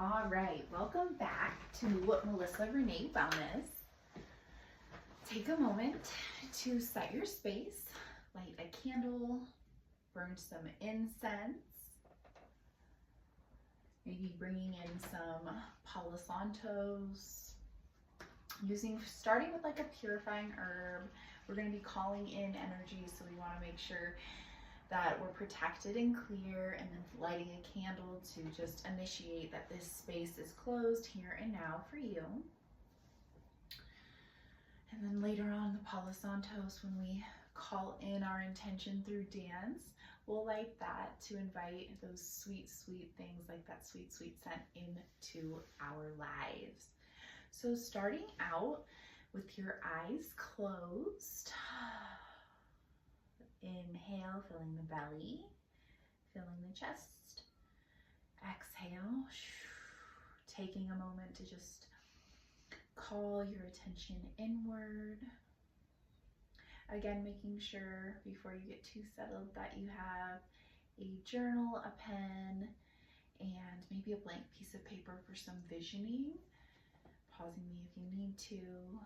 All right, welcome back to Melissa Renee Wellness. Take a moment to set your space, light a candle, burn some incense, maybe bringing in some palo santos, starting with like a purifying herb. We're going to be calling in energy, so we want to make sure that we're protected and clear, and then lighting a candle to just initiate that this space is closed here and now for you. And then later on, the Palo Santos, when we call in our intention through dance, we'll light that to invite those sweet, sweet things like that sweet, sweet scent into our lives. So starting out with your eyes closed, inhale, filling the belly, filling the chest. Exhale, taking a moment to just call your attention inward. Again, making sure before you get too settled that you have a journal, a pen, and maybe a blank piece of paper for some visioning. Pausing me if you need to.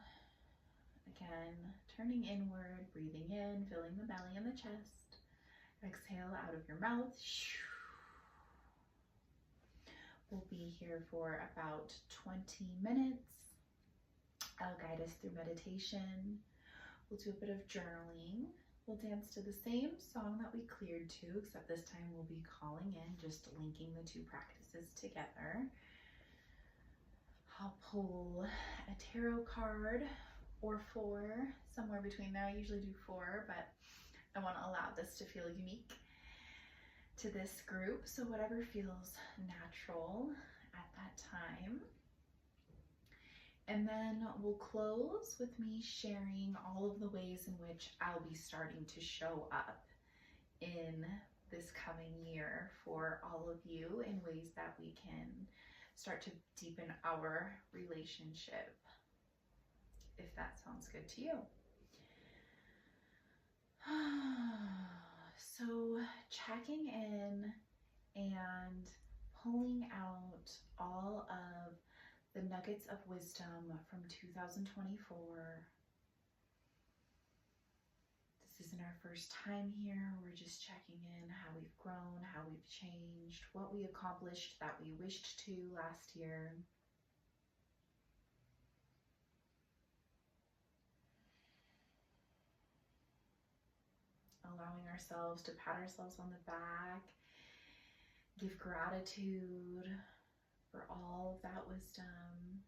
Again, turning inward, breathing in, filling the belly and the chest. Exhale out of your mouth. We'll be here for about 20 minutes. I'll guide us through meditation. We'll do a bit of journaling. We'll dance to the same song that we cleared to, except this time we'll be calling in, just linking the two practices together. I'll pull a tarot card or four, somewhere between there. I usually do four, but I want to allow this to feel unique to this group. So whatever feels natural at that time. And then we'll close with me sharing all of the ways in which I'll be starting to show up in this coming year for all of you in ways that we can start to deepen our relationship, if that sounds good to you. So checking in and pulling out all of the nuggets of wisdom from 2024. This isn't our first time here. We're just checking in how we've grown, how we've changed, what we accomplished that we wished to last year. Allowing ourselves to pat ourselves on the back, give gratitude for all of that wisdom.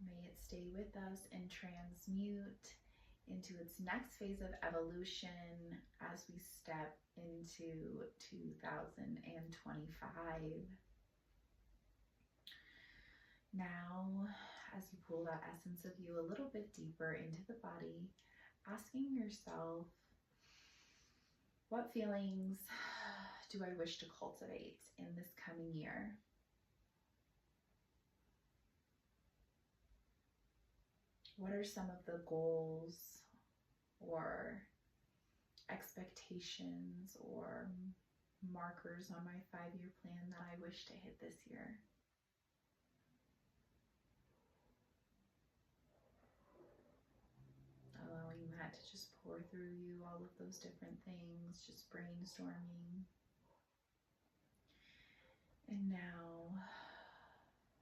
May it stay with us and transmute into its next phase of evolution as we step into 2025. Now, as you pull that essence of you a little bit deeper into the body, asking yourself, what feelings do I wish to cultivate in this coming year? What are some of the goals or expectations or markers on my 5-year plan that I wish to hit this year? Allowing that to just pour through you, all of those different things, just brainstorming. And now,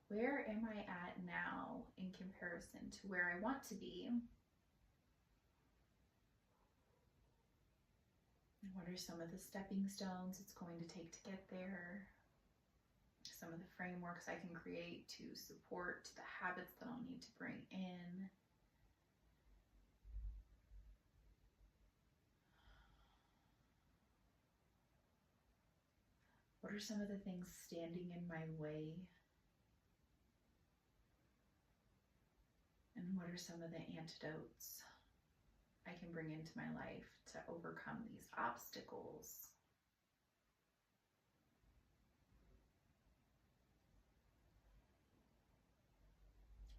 where am I at now in comparison to where I want to be? And what are some of the stepping stones it's going to take to get there? Some of the frameworks I can create to support the habits that I'll need to bring in. What are some of the things standing in my way? And what are some of the antidotes I can bring into my life to overcome these obstacles?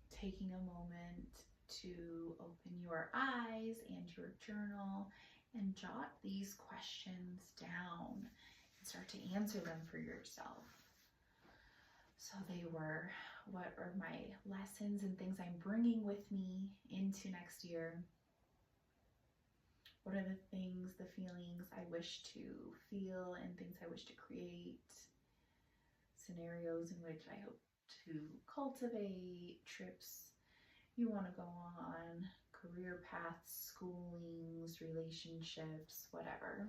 Taking a moment to open your eyes and your journal and jot these questions down and start to answer them for yourself. So So they were, what are my lessons and things I'm bringing with me into next year? What are the things, the feelings I wish to feel and things I wish to create? Scenarios in which I hope to cultivate, trips you want to go on, career paths, schoolings, relationships, whatever.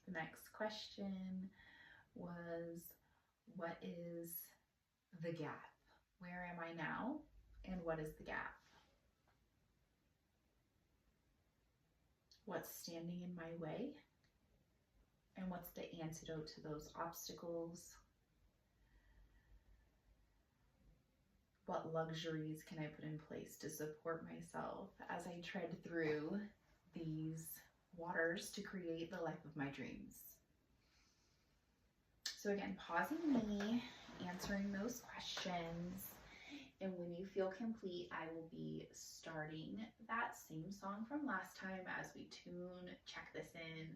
The next question was, what is the gap? Where am I now? And what is the gap? What's standing in my way? And what's the antidote to those obstacles? What luxuries can I put in place to support myself as I tread through these waters to create the life of my dreams? So again, pausing me, answering those questions, and when you feel complete, I will be starting that same song from last time as we check this in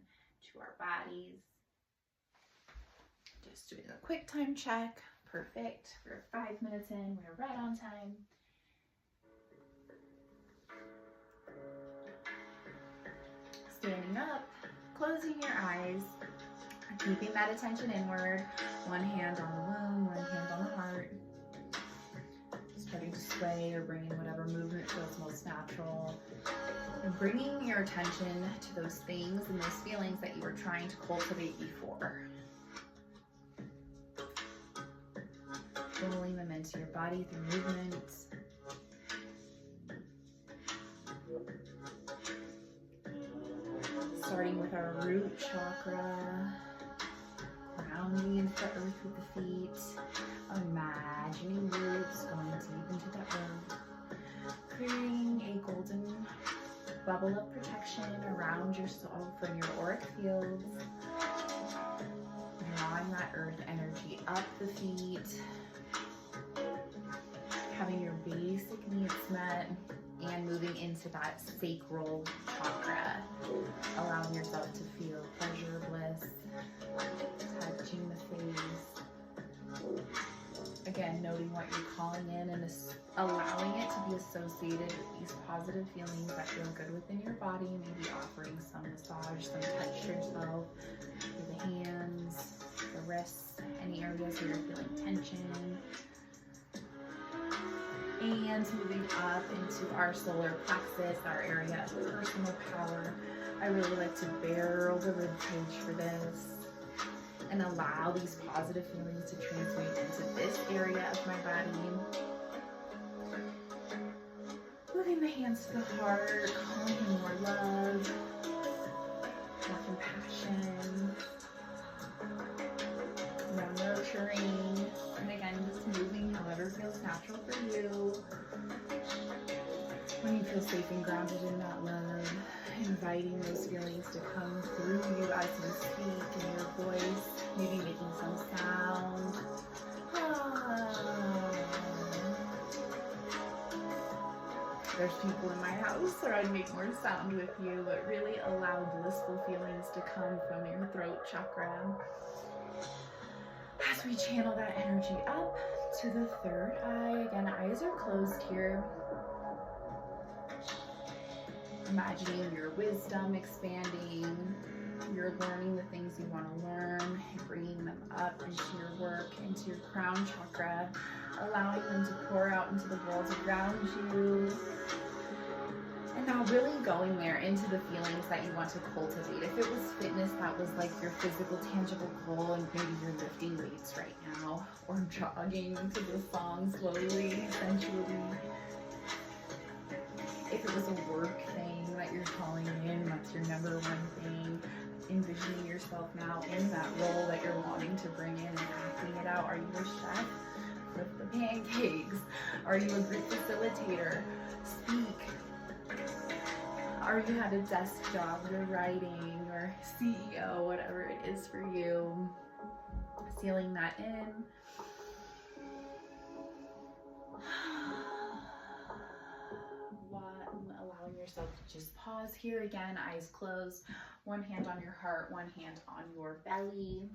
to our bodies. Just doing a quick time check. Perfect. We're 5 minutes in. We're right on time. Standing up, closing your eyes, keeping that attention inward. One hand on the womb, one hand on the heart. Starting to sway or bringing whatever movement feels most natural. And bringing your attention to those things and those feelings that you were trying to cultivate before. Rolling them into your body through movements. Starting with our root chakra, grounding into the earth with the feet, imagining roots going deep into the earth, creating a golden bubble of protection around yourself and your auric fields, drawing that earth energy up the feet, having your basic needs met, and moving into that sacral chakra, allowing yourself to feel pleasure, bliss, touching the face. Again, noting what you're calling in and allowing it to be associated with these positive feelings that feel good within your body. Maybe offering some massage, some touch to yourself through the hands, the wrists, any areas where you're feeling tension. And moving up into our solar plexus, our area of personal power. I really like to barrel the ribcage for this and allow these positive feelings to transmute into this area of my body. Moving the hands to the heart, calling in more love, more compassion, more nurturing. And again, just moving however feels natural for you. When you feel safe and grounded in that love, inviting those feelings to come through you as you speak in your voice, maybe making some sound. There's people in my house, or I'd make more sound with you, but really allow blissful feelings to come from your throat chakra. As we channel that energy up to the third eye, again, eyes are closed here. Imagining your wisdom expanding, you're learning the things you want to learn, and bringing them up into your work, into your crown chakra, allowing them to pour out into the world around you. And now really going there into the feelings that you want to cultivate. If it was fitness, that was like your physical, tangible goal, and maybe you're lifting weights right now, or jogging to the song slowly, sensually. If it was a work thing that you're calling in, that's your number one thing, envisioning yourself now in that role that you're wanting to bring in and acting it out. Are you a chef? Flip the pancakes. Are you a group facilitator? Speak. Are you at a desk job, you're writing, or CEO, whatever it is for you. Sealing that in. Allowing yourself to just pause here again, eyes closed, one hand on your heart, one hand on your belly.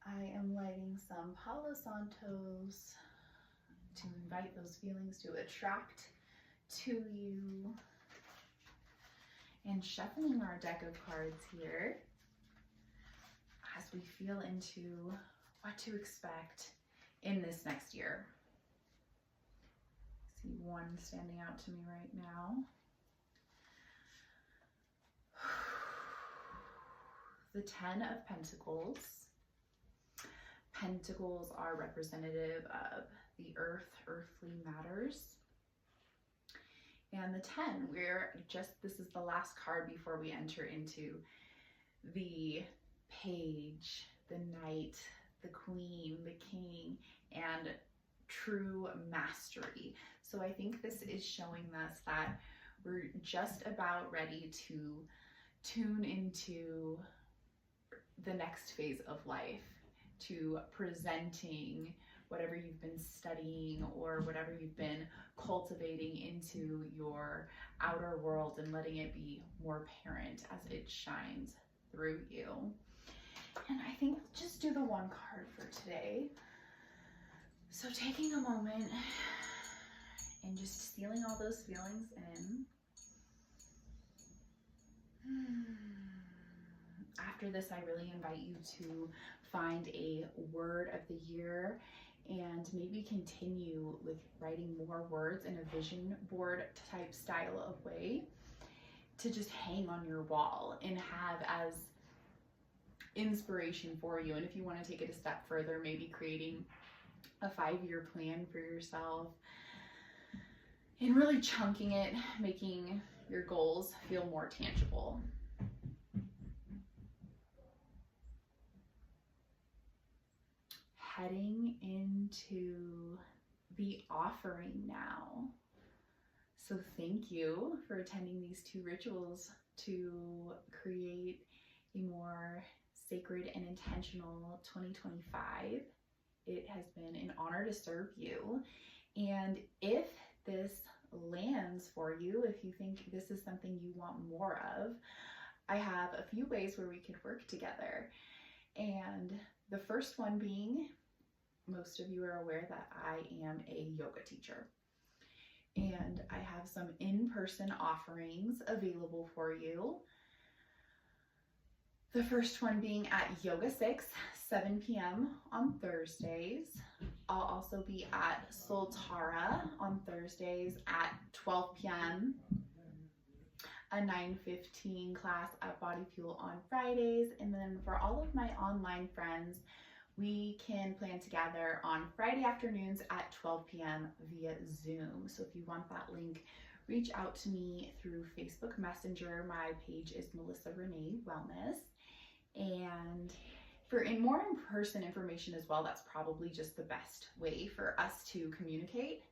I am lighting some Palo Santos to invite those feelings to attract to you. And shuffling our deck of cards here as we feel into what to expect in this next year. I see one standing out to me right now. The 10 of Pentacles. Pentacles are representative of the earth, earthly matters. And the 10, this is the last card before we enter into the page, the knight, the queen, the king, and true mastery. So I think this is showing us that we're just about ready to tune into the next phase of life, to presenting whatever you've been studying or whatever you've been cultivating into your outer world and letting it be more apparent as it shines through you. And I think just do the one card for today. So taking a moment and just sealing all those feelings in. After this, I really invite you to find a word of the year and maybe continue with writing more words in a vision board type style of way to just hang on your wall and have as inspiration for you. And if you want to take it a step further, maybe creating a 5-year plan for yourself and really chunking it, making your goals feel more tangible. Heading into the offering now. So thank you for attending these 2 rituals to create a more sacred and intentional 2025. It has been an honor to serve you. And if this lands for you, if you think this is something you want more of, I have a few ways where we could work together. And the first one being, most of you are aware that I am a yoga teacher. And I have some in-person offerings available for you. The first one being at Yoga 6, 7 p.m. on Thursdays. I'll also be at Soltara on Thursdays at 12 p.m. A 9:15 class at Body Fuel on Fridays. And then for all of my online friends, we can plan together on Friday afternoons at 12 p.m. via Zoom. So if you want that link, reach out to me through Facebook Messenger. My page is Melissa Renee Wellness. And for more in-person information as well, that's probably just the best way for us to communicate.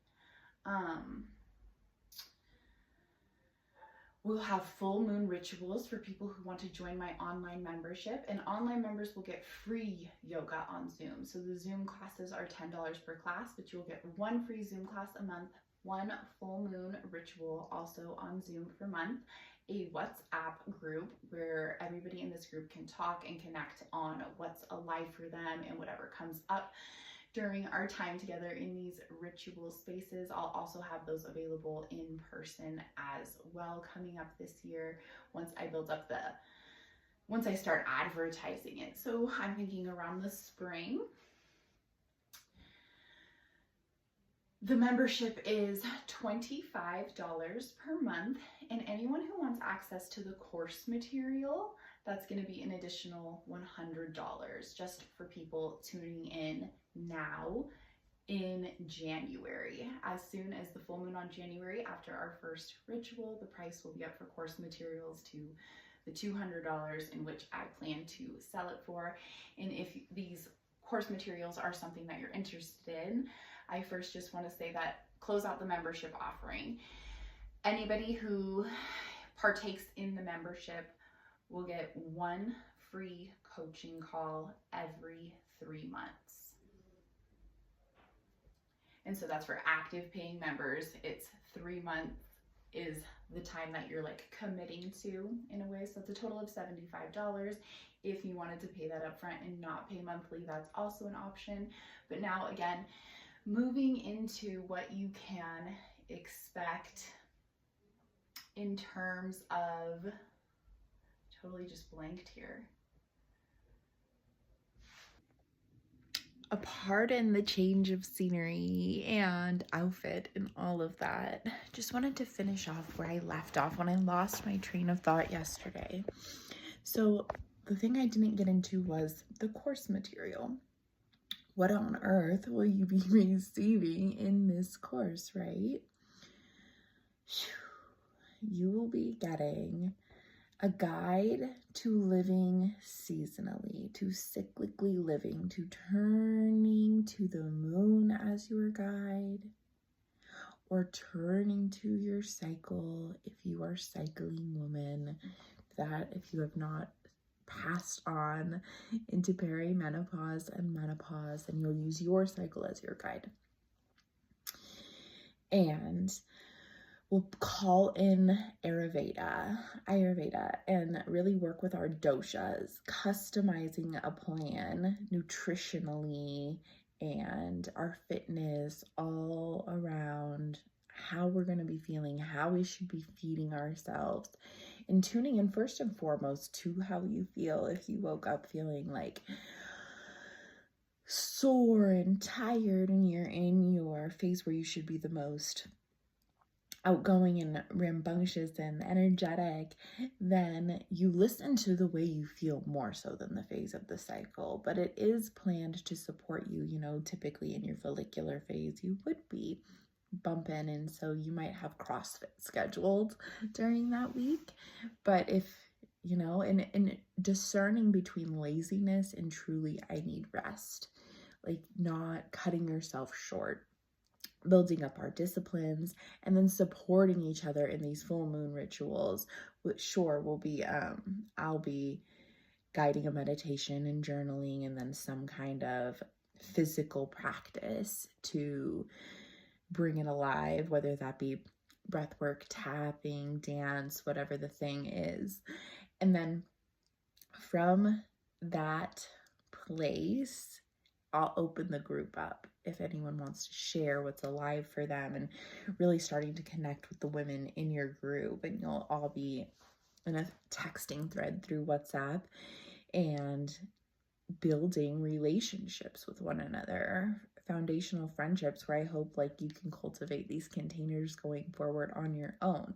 We'll have full moon rituals for people who want to join my online membership, and online members will get free yoga on Zoom. So the Zoom classes are $10 per class, but you'll get 1 free Zoom class a month, 1 full moon ritual also on Zoom per month, a WhatsApp group where everybody in this group can talk and connect on what's alive for them and whatever comes up during our time together in these ritual spaces. I'll also have those available in person as well coming up this year once I start advertising it. So I'm thinking around the spring. The membership is $25 per month, and anyone who wants access to the course material, that's going to be an additional $100 just for people tuning in now in January. As soon as the full moon on January, after our first ritual, the price will be up for course materials to the $200 in which I plan to sell it for. And if these course materials are something that you're interested in, I first just want to say that close out the membership offering. Anybody who partakes in the membership will get 1 free coaching call every 3 months. And so that's for active paying members. It's 3 months is the time that you're like committing to in a way. So it's a total of $75. If you wanted to pay that upfront and not pay monthly, that's also an option. But now again, moving into what you can expect in terms of, totally just blanked here. Pardon the change of scenery and outfit and all of that. Just wanted to finish off where I left off when I lost my train of thought yesterday. So the thing I didn't get into was the course material. What on earth will you be receiving in this course, right? You will be getting a guide to living seasonally, to cyclically living, to turning to the moon as your guide, or turning to your cycle if you are cycling woman, that if you have not passed on into perimenopause and menopause, and you'll use your cycle as your guide. And we'll call in Ayurveda, and really work with our doshas, customizing a plan nutritionally and our fitness all around how we're going to be feeling, how we should be feeding ourselves, and tuning in first and foremost to how you feel. If you woke up feeling like sore and tired and you're in your phase where you should be the most outgoing and rambunctious and energetic, then you listen to the way you feel more so than the phase of the cycle. But it is planned to support you. You know, typically in your follicular phase, you would be bumping, and so you might have CrossFit scheduled during that week. But if, you know, and discerning between laziness and truly I need rest, like not cutting yourself short, building up our disciplines, and then supporting each other in these full moon rituals, which sure will be, I'll be guiding a meditation and journaling, and then some kind of physical practice to bring it alive, whether that be breath work, tapping, dance, whatever the thing is. And then from that place, I'll open the group up if anyone wants to share what's alive for them, and really starting to connect with the women in your group. And you'll all be in a texting thread through WhatsApp and building relationships with one another, foundational friendships where I hope like you can cultivate these containers going forward on your own.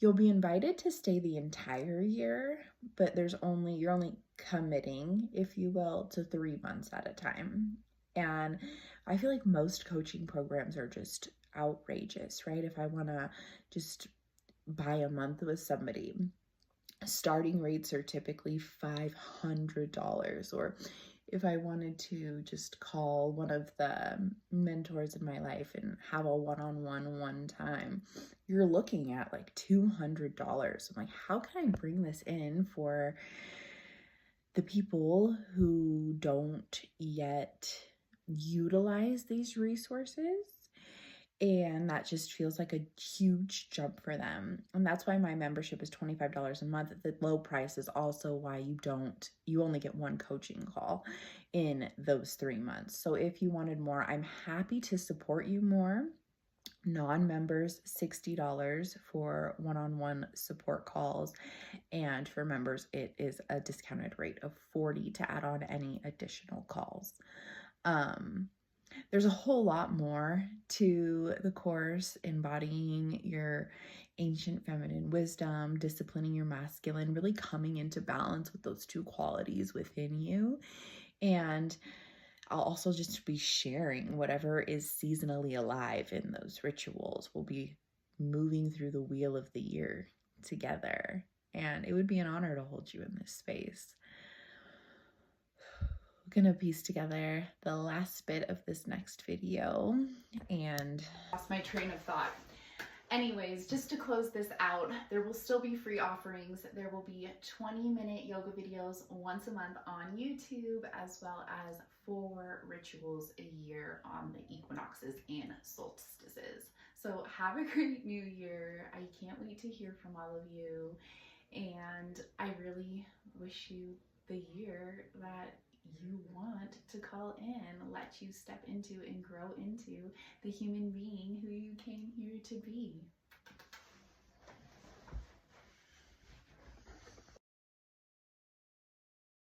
You'll be invited to stay the entire year, but you're only committing, if you will, to 3 months at a time. And I feel like most coaching programs are just outrageous, right? If I want to just buy a month with somebody, starting rates are typically $500. Or if I wanted to just call one of the mentors in my life and have a one-on-one one time, you're looking at like $200. I'm like, how can I bring this in for the people who don't yet utilize these resources? And that just feels like a huge jump for them. And that's why my membership is $25 a month. The low price is also why you only get one coaching call in those 3 months. So if you wanted more, I'm happy to support you more. Non-members, $60 for one-on-one support calls. And for members, it is a discounted rate of $40 to add on any additional calls. There's a whole lot more to the course: embodying your ancient feminine wisdom, disciplining your masculine, really coming into balance with those two qualities within you. And I'll also just be sharing whatever is seasonally alive in those rituals. We'll be moving through the wheel of the year together, and it would be an honor to hold you in this space. Gonna piece together the last bit of this next video and lost my train of thought. Anyways, just to close this out, there will still be free offerings. There will be 20-minute yoga videos once a month on YouTube, as well as 4 rituals a year on the equinoxes and solstices. So have a great new year. I can't wait to hear from all of you. And I really wish you the year that you want to call in, let you step into and grow into the human being who you came here to be.